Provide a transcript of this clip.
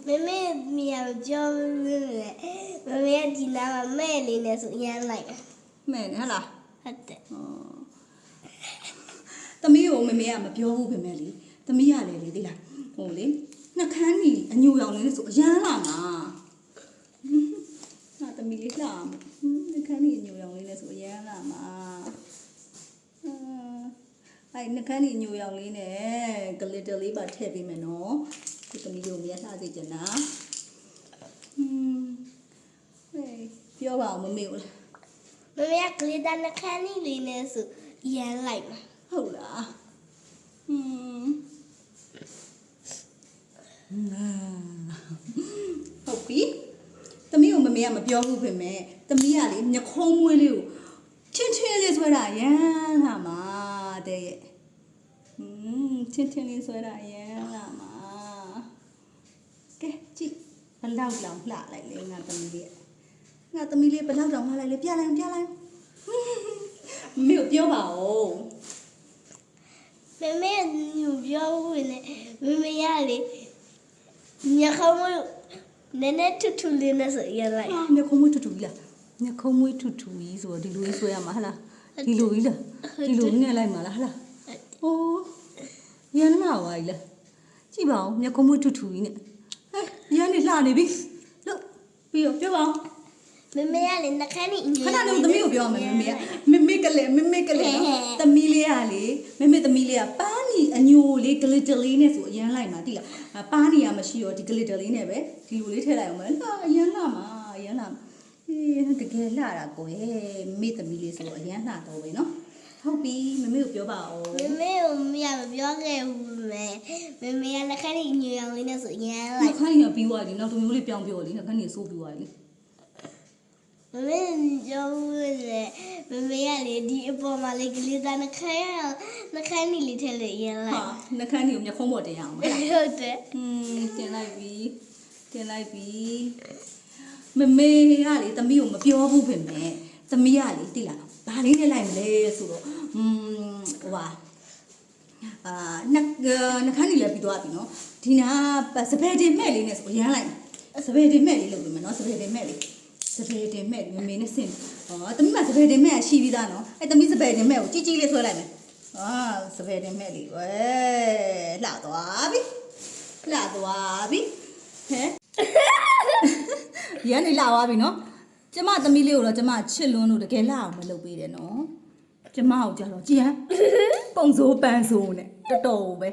妹喵叫嘞，妹妹今天妹里那是烟来的， မဲနဲ့ဟလား 好的， သမီးကိုမမေကမပြောဘူးခင်ဗျလေသမီးရလေလေသိလားဟိုလေနှကန်းကြီးအညူရောင်လေးဆိုအရန်လာမှာဟာသမီးလေးလှအောင်နှကန်းကြီးအညူရောင်လေးနဲ့ဆိုအရန်လာမှာအဲ့နှကန်းကြီးအညူရောင်လေးနဲ့ဂလစ်တာလေးပါထည့်ပေးမယ်နော်ဒီသမီးကိုမြတ်လှစေချင်တာဟေးပြောပါဦးမမေကို 妹妹可以在那看你里那是烟来嘛， ဟုတ်လားဟုတ်ပြီသမီးကိုမမေကမပြောဘူးပြင်မဲ့သမီးကလေညခုံးမွေးလေးကိုချင်းချင်းလေးဆွဲတာရမ်းလာမှာတဲ့ရဲ့ချင်းချင်းလေးဆွဲတာရမ်းလာမှာကဲကြည့်ဘလောက်လောင်လှလိုက်လေငါသမီးလေးငါသမီးလေးဘလောက်တောင်လှလိုက်လေပြလိုက်မမေကိုပြောပါဦး 妹妹你不要问嘞，妹妹呀嘞，你看我奶奶吐吐的那是烟来， ညခုံးမွေးထူထူကြီးလားညခုံးမွေးထူထူကြီးဆိုတော့ဒီလိုကြီးဆွဲရမှာဟလားဒီလိုကြီးလားဒီလိုငှက်လိုက်မှာလားဟလားအိုးရန်လာဝါကြီးလားကြည့်ပါဦးညခုံးမွေးထူထူကြီးနဲ့ဟဲ့ရန်နေလှနေပြီလို့ပြီးတော့ပြောပါဦး 妹妹呀嘞，那看你烟 ခဏနေသမီးကိုပြောမယ်မမေကလည်းနော်သမီးလေးကလေမသမီးလေးကပါနီအညိုလေးဂလစ်တာလေးနဲ့ဆိုအရန်လိုက်မှာတိလားပါနီကမရှိတော့ဒီဂလစ်တာလေးနဲ့ပဲဒီလိုလေးထည့်လိုက်အောင်မယ်ဟာအရန်လာမှာအရန်လာတကယ်လှတာကိုမေသမီးလေးဆိုအရန်လှတော့ပဲနော်ဟုတ်ပြီမမေကိုပြောပါဦး 妹妹我们也不要给我们，妹妹呀那看你烟里那是烟 နှ 来， ခိုင်းရပြီးသွားပြီနောက်တစ်မျိုးလေးပြောင်းပြောလေနှခိုင်းနေစိုးပြီးသွားပြီ 妹妹你就问嘞，妹妹呀嘞，第一波嘛嘞，给你在那看呀，那看你里头的烟 ဟာ 来， နှခိုင်းနေကိုမျက်ခုံးပေါ်တင်ရအောင် 对， တင်လိုက်ပြီမမေကလေသမီးကိုမပြောဘူးပြင်မဲ့သမီးကလေတိလားဘာလေးနဲ့လိုက်မလဲဆိုတော့ဟိုပါနှခမ်းနေလည်းပြီးသွားပြီနော်ဒီနာစပယ်တင်မဲ့လေးနဲ့ဆိုရမ်းလိုက်စပယ်တင်မဲ့လေးလုပ်ပြီမယ်နော်စပယ်တင်မဲ့လေးမမေနဲ့ဆင်ဟောသမီးမစပယ်တင်မဲ့ရှိပြီးသားနော်အဲ့သမီးစပယ်တင်မဲ့ကိုကြီးကြီးလေးဆွဲလိုက်မယ်စပယ်တင်မဲ့လေးဝဲလှသွားပြီဟဲ့ရန်နေလာသွားပြီနော်ကျမသမီးလေးကိုတော့ကျမချစ်လွန်းလို့တကယ်လှအောင်မလုပ်ပေးတယ်နော်ကျမကိုကြတော့ကြည်ဟန်ပုံစိုးပန်းစိုးနဲ့တော်တော်ပဲ